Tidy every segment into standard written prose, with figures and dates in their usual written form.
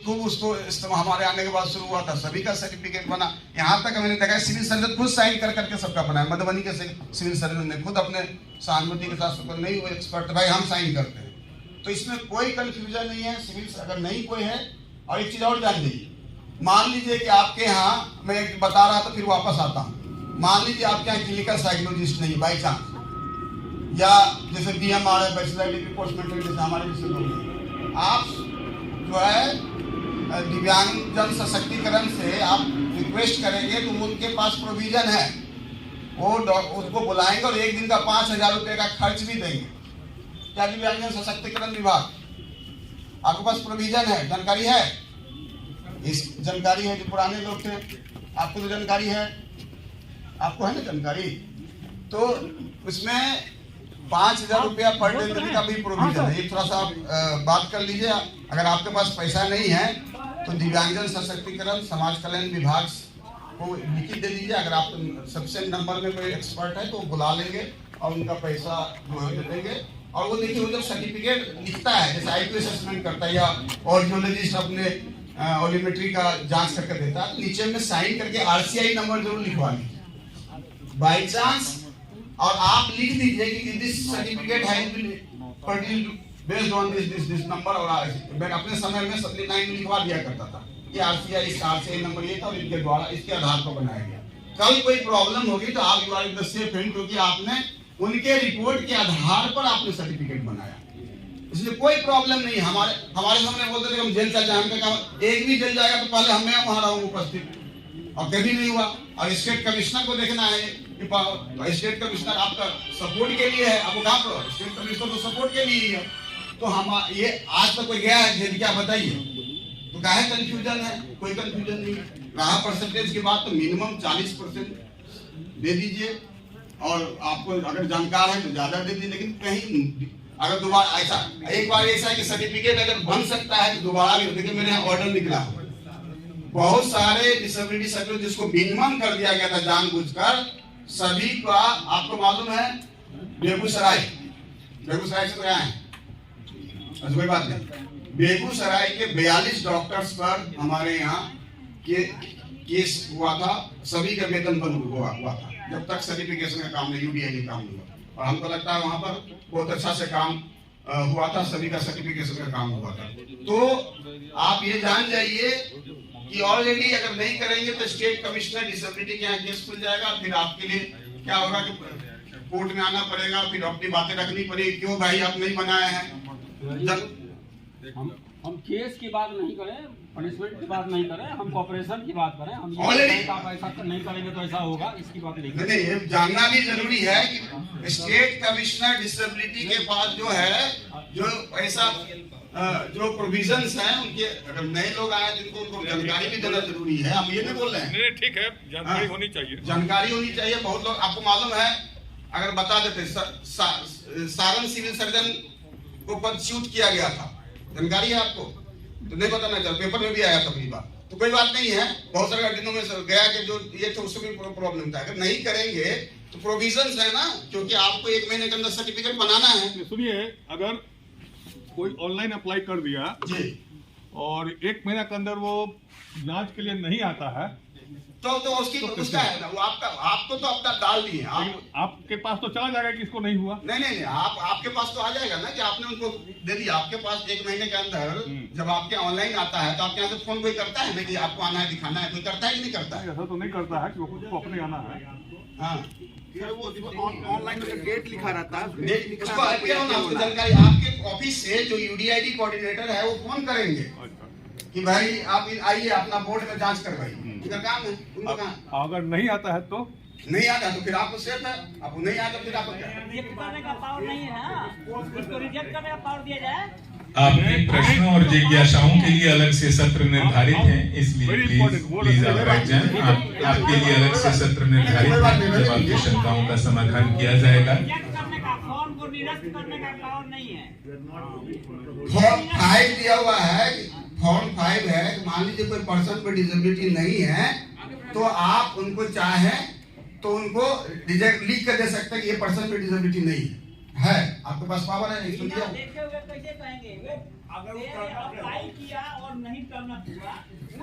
खूब उसको हमारे आने के बाद शुरू हुआ था, सभी का सर्टिफिकेट बना। यहाँ तक मैंने देखा सिविल सर्जन खुद साइन कर करके सबका बनाया। मधुबनी के सिविल सर्जन ने खुद अपने सहानुभूति के साथ नहीं वो एक्सपर्ट भाई हम साइन करते हैं। तो इसमें कोई कंफ्यूजन नहीं है। सिविल अगर नहीं कोई है, और एक चीज और जान लीजिए, मान लीजिए कि आपके यहाँ, मैं एक बता रहा था फिर वापस आता हूँ, मान लीजिए आपके यहाँ क्लिनिकल साइकोलॉजिस्ट नहीं बाई चांस, या जैसे BMR है, बैचलर डिग्री पोस्ट मेट्रिक जैसे हमारे जैसे लोग, आप जो है दिव्यांगजन सशक्तिकरण से आप रिक्वेस्ट करेंगे तो उनके पास प्रोविजन है, वो उसको बुलाएंगे और एक दिन का 5,000 रुपये का खर्च भी देंगे। क्या दिव्यांगजन सशक्तिकरण विभाग आपके पास प्रोविजन है? जानकारी है? इस जानकारी है जो पुराने लोग थे, आपको तो जानकारी है, आपको है ना जानकारी। तो उसमें 5,000 रुपया पर डे देने का भी प्रोविजन है। ये थोड़ा सा आप बात कर लीजिए। अगर आपके पास पैसा नहीं है तो दिव्यांगजन सशक्तिकरण समाज कल्याण विभाग को लिखित दे दीजिए। अगर आप सबसे नंबर में कोई एक्सपर्ट है तो बुला लेंगे और उनका पैसा जो है दे देंगे। और वो देखिए, वो जब सर्टिफिकेट लिखता है, जैसे IQ असेसमेंट करता है या ऑडियोलॉजिस्ट अपने ऑडियोमेट्री का जांच करके देता है, नीचे में साइन करके RCI नंबर जरूर लिखवा लीजिए बाई चांस। और आप लिख दीजिए कि दिस सर्टिफिकेट है बेस्ड ऑन दिस नंबर। और मैं अपने समय में सप्ली 9 में लिखवा दिया करता था कि RCI नंबर ये था और इनके द्वारा इसके आधार पर बनाया गया। कल कोई प्रॉब्लम होगी तो आप you are in the safe hand, क्योंकि आपने उनके रिपोर्ट के आधार पर आपने सर्टिफिकेट बनाया, इसलिए कोई प्रॉब्लम नहीं। हमारे सामने बोलते थे हम जेल चल जाएंगे, एक भी जेल जाएगा तो पहले हमें वहां रहूंगा उपस्थित, और कभी नहीं हुआ। और स्टेट कमिश्नर को देखना है कि स्टेट कमिश्नर आपका सपोर्ट के लिए है, आपको कहाँ पर स्टेट कमिश्नर तो सपोर्ट के लिए ही है। तो हम ये आज तक कोई गया है जेल, क्या बताइए? तो क्या है कंफ्यूजन है? कोई कंफ्यूजन नहीं है। रहा परसेंटेज की बात, तो मिनिमम 40% दे दीजिए, और आपको अगर जानकार है तो ज्यादा दे दीजिए। लेकिन कहीं अगर दोबारा ऐसा, एक बार ऐसा है कि सर्टिफिकेट अगर बन सकता है तो दोबारा भी, देखिए मेरे यहाँ ऑर्डर निकला, बहुत सारे डिसेबिलिटी सर्टिफिकेट जिसको मिनिमम कर दिया गया था जानबूझकर, सभी का आपको मालूम है बेगूसराय से तो आए, कोई बात नहीं। बेगूसराय के 42 डॉक्टर्स पर हमारे यहाँ केस हुआ था, सभी का वेतन बंद हुआ था जब तक सर्टिफिकेशन का काम नहीं, UDI का काम नहीं हुआ। और हमको लगता है वहां पर बहुत अच्छा से काम हुआ था, सभी का सर्टिफिकेशन का काम हुआ था। तो आप ये जान जाइए कि ऑलरेडी अगर नहीं करेंगे तो स्टेट कमिश्नर डिसेबिलिटी के यहाँ केस खुल जाएगा। फिर आपके लिए क्या होगा कि कोर्ट में आना पड़ेगा, फिर अपनी बातें रखनी पड़ेगी, क्यों भाई आप नहीं बनाए हैं। हम केस की बात नहीं करें, पनिशमेंट की बात नहीं करें, हम कॉपरेशन की बात करें। हम आप ऐसा नहीं करेंगे तो ऐसा होगा, इसकी बात नहीं। ये जानना भी जरूरी है कि स्टेट कमिश्नर डिसेबिलिटी के पास जो है, जो ऐसा जो प्रोविजंस हैं उनके, अगर नए लोग आए जिनको उनको जानकारी भी देना जरूरी है। हम ये नहीं बोल रहे हैं, नहीं ठीक है, जानकारी होनी चाहिए, जानकारी होनी चाहिए। बहुत लोग आपको मालूम है, अगर बता देते सारण सिविल सर्जन को परस्यूट किया गया था, जानकारी है आपको? तो नहीं बताना चाहिए, पेपर में भी आया था पहली बार। तो कोई बात नहीं है, बहुत सारे दिनों में गया कि जो ये था उससे भी प्रॉब्लम था। अगर नहीं करेंगे तो प्रोविजंस है ना, क्योंकि आपको 1 महीने के अंदर सर्टिफिकेट बनाना है। सुनिए, अगर कोई ऑनलाइन अप्लाई कर दिया जी और 1 महीना के अंदर वो जांच के लिए नहीं आता है तो उसका है ना, वो आपको तो अपना डाल दिए, आपके पास तो चला जाएगा कि इसको नहीं हुआ। नहीं आपके पास तो आ जाएगा ना कि आपने उनको दे दिया। आपके पास 1 महीने के अंदर जब आपके ऑनलाइन आता है तो आपके यहाँ से फोन कोई करता है ना कि आपको आना है, दिखाना है, कोई करता है कि नहीं करता है? ऐसा तो नहीं करता है कि वो अपने आना है। हाँ, वो ऑनलाइन में डेट लिखा रहता है, उसको जानकारी आपके ऑफिस से जो UDID कोऑर्डिनेटर है वो फोन करेंगे कि भाई आप आइए अपना बोर्ड में जांच करवाइए। उनका काम है, उनका काम। अगर नहीं आता है तो नहीं आता तो फिर आपको सेफ है, आपको नहीं आता फिर आपको क्या? रिजेक्ट करने का पावर नहीं है ना, उसको रिजेक्ट करने का पावर दिया जाए। आपके प्रश्नों और जिज्ञासाओं के लिए अलग से सत्र निर्धारित हैं, इसलिए प्लीज आप बैठ जाएं। आपके लिए अलग से सत्र निर्धारित है, जब आपकी शंकाओं का समाधान किया जाएगा। फॉर्म को निरस्त करने का पावर नहीं है। फॉर्म 5 दिया हुआ है, फॉर्म 5 है। मान लीजिए कोई पर्सन पे डिसेबिलिटी नहीं है तो आप उनको चाहें तो उनको रिजेक्ट लिख कर दे सकते हैं कि ये पर्सन पे डिसेबिलिटी नहीं है। आपके पास पावर है, इसको दिया। कैसे कहेंगे? अगर वो अप्लाई किया और नहीं करना हुआ,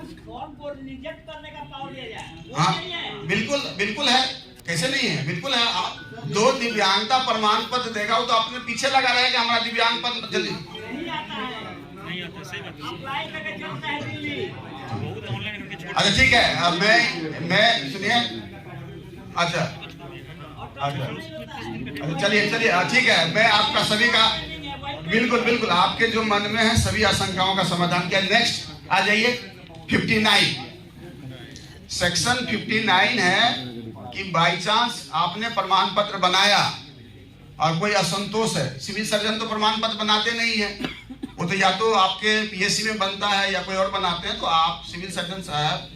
उस फॉर्म को रिजेक्ट करने का पावर दिया जाए, वो हाँ नहीं है। बिल्कुल बिल्कुल है, कैसे नहीं है, बिल्कुल है। आप 2 दिव्यांगता प्रमाण पत्र देगा वो तो अपने पीछे लगा रहेगा हमारा दिव्यांग पत्र जल्दी नहीं आता है, नहीं आता, सही बात। अप्लाई करके चलता है दिल्ली। अच्छा ठीक है, अब मैं सुनिए, अच्छा चलिए ठीक है, मैं आपका सभी का बिल्कुल आपके जो मन में है सभी आशंकाओं का समाधान किया। नेक्स्ट आ जाइए 59 सेक्शन 59 है कि बाई चांस आपने प्रमाण पत्र बनाया और कोई असंतोष है, सिविल सर्जन तो प्रमाण पत्र बनाते नहीं है, वो तो या तो आपके पीएससी में बनता है या कोई और बनाते हैं। तो आप सिविल सर्जन साहब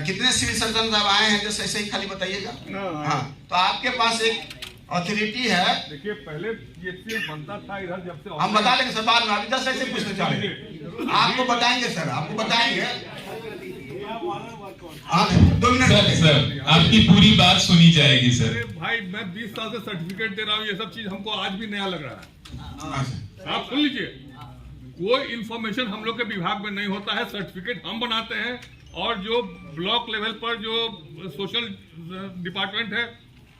कितने सिविल सर्जन साहब आए हैं जैसे ऐसे ही खाली बताइएगा। हाँ, तो आपके पास एक अथॉरिटी है। देखिए पहले पीएससी बनता था इधर, जब से हम बता लेंगे सर बाद में, अभी 10 ऐसे पूछना चाहेंगे आपको बताएंगे सर, आपको बताएंगे। हाँ 2 मिनट सर आपकी पूरी बात सुनी जाएगी सर। भाई मैं 20 साल से सर्टिफिकेट दे रहा हूँ, ये सब चीज हमको आज भी नया लग रहा है। आप सुन लीजिए, कोई इंफॉर्मेशन हम लोग के विभाग में नहीं होता है, सर्टिफिकेट हम बनाते हैं और जो ब्लॉक लेवल पर जो सोशल डिपार्टमेंट है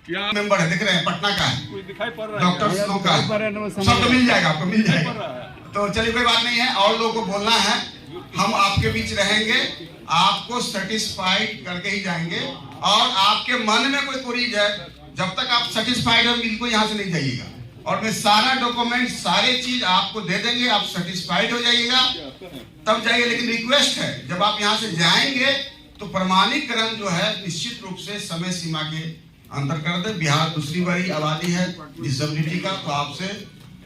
या मेंबर है, देख रहे हैं पटना का है, कोई दिखाई पड़ रहा है, डॉक्टर का सबको मिल जाएगा, आपको मिल जाएगा। तो चलिए कोई बात नहीं है, और लोगों को बोलना है, हम आपके बीच रहेंगे, आपको सेटिस्फाइड करके ही जाएंगे। और आपके मन में कोई कुरीज है, जब तक आप सेटिस्फाइड हो बिल्कुल यहाँ से नहीं जाइएगा, और मैं सारा डॉक्यूमेंट सारे चीज आपको दे देंगे, आप सेटिस्फाइड हो जाइएगा तब जाइए। लेकिन रिक्वेस्ट है, जब आप यहाँ से जाएंगे तो प्रमाणीकरण जो है निश्चित रूप से समय सीमा के अंदर कर दे। बिहार दूसरी बड़ी आबादी है डिसेबिलिटी का, तो आपसे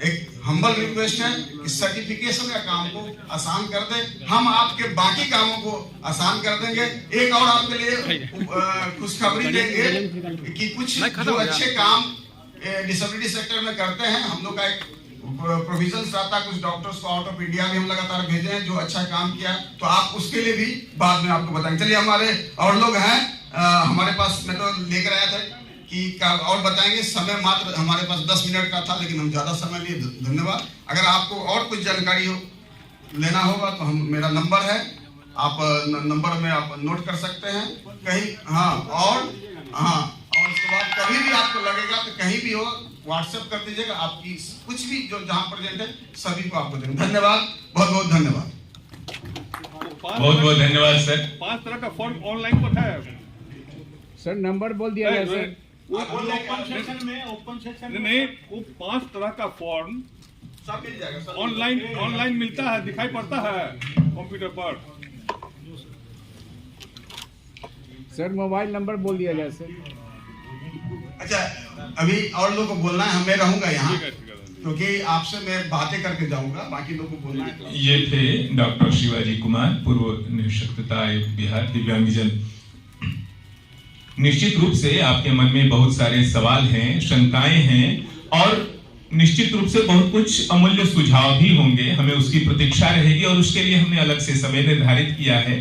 एक हम्बल रिक्वेस्ट है कि सर्टिफिकेशन का काम को आसान कर दे, हम आपके बाकी कामों को आसान कर देंगे। एक और आपके लिए खुशखबरी देंगे कि कुछ जो अच्छे काम डिसेबिलिटी सेक्टर में करते हैं, हम लोग का एक प्रोविजन रहता है, कुछ डॉक्टर्स को आउट ऑफ इंडिया भी हम लगातार भेजे हैं जो अच्छा काम किया, तो आप उसके लिए भी बाद में आपको बताएंगे। चलिए हमारे और लोग हैं हमारे पास, मैं तो लेकर आया था कि और बताएंगे, समय मात्र हमारे पास 10 मिनट का था, लेकिन हम ज्यादा समय लिए। धन्यवाद। अगर आपको और कुछ जानकारी हो लेना होगा तो मेरा नंबर है, आप नंबर में आप नोट कर सकते हैं कहीं। हाँ और उसके बाद कभी भी आपको लगेगा तो कहीं भी हो व्हाट्सएप कर दीजिएगा, आपकी कुछ भी जो जहां प्रेजेंट है सभी को आपको देंगे। धन्यवाद, बहुत बहुत धन्यवाद। बहुत बहुत धन्यवाद सर। 5 तरह का फॉर्म ऑनलाइन पर है सर, नंबर बोल दिया गया सर। ओपन सेक्शन में नहीं, वो 5 तरह का फॉर्म सब मिल जाएगा ऑनलाइन मिलता है, दिखाई पड़ता है कंप्यूटर पर। सर मोबाइल नंबर बोल दिया जाए सर। अच्छा अभी और लोगों को बोलना है, मैं रहूंगा यहाँ क्योंकि आपसे मैं बातें करके जाऊंगा, बाकी लोगों को बोलना है। ये थे डॉक्टर शिवाजी कुमार, पूर्व निःशक्तता आयोग बिहार, दिव्यांगजन। निश्चित रूप से आपके मन में बहुत सारे सवाल हैं, शंकाएं हैं और निश्चित रूप से बहुत कुछ अमूल्य सुझाव भी होंगे। हमें उसकी प्रतीक्षा रहेगी और उसके लिए हमने अलग से समय निर्धारित किया है।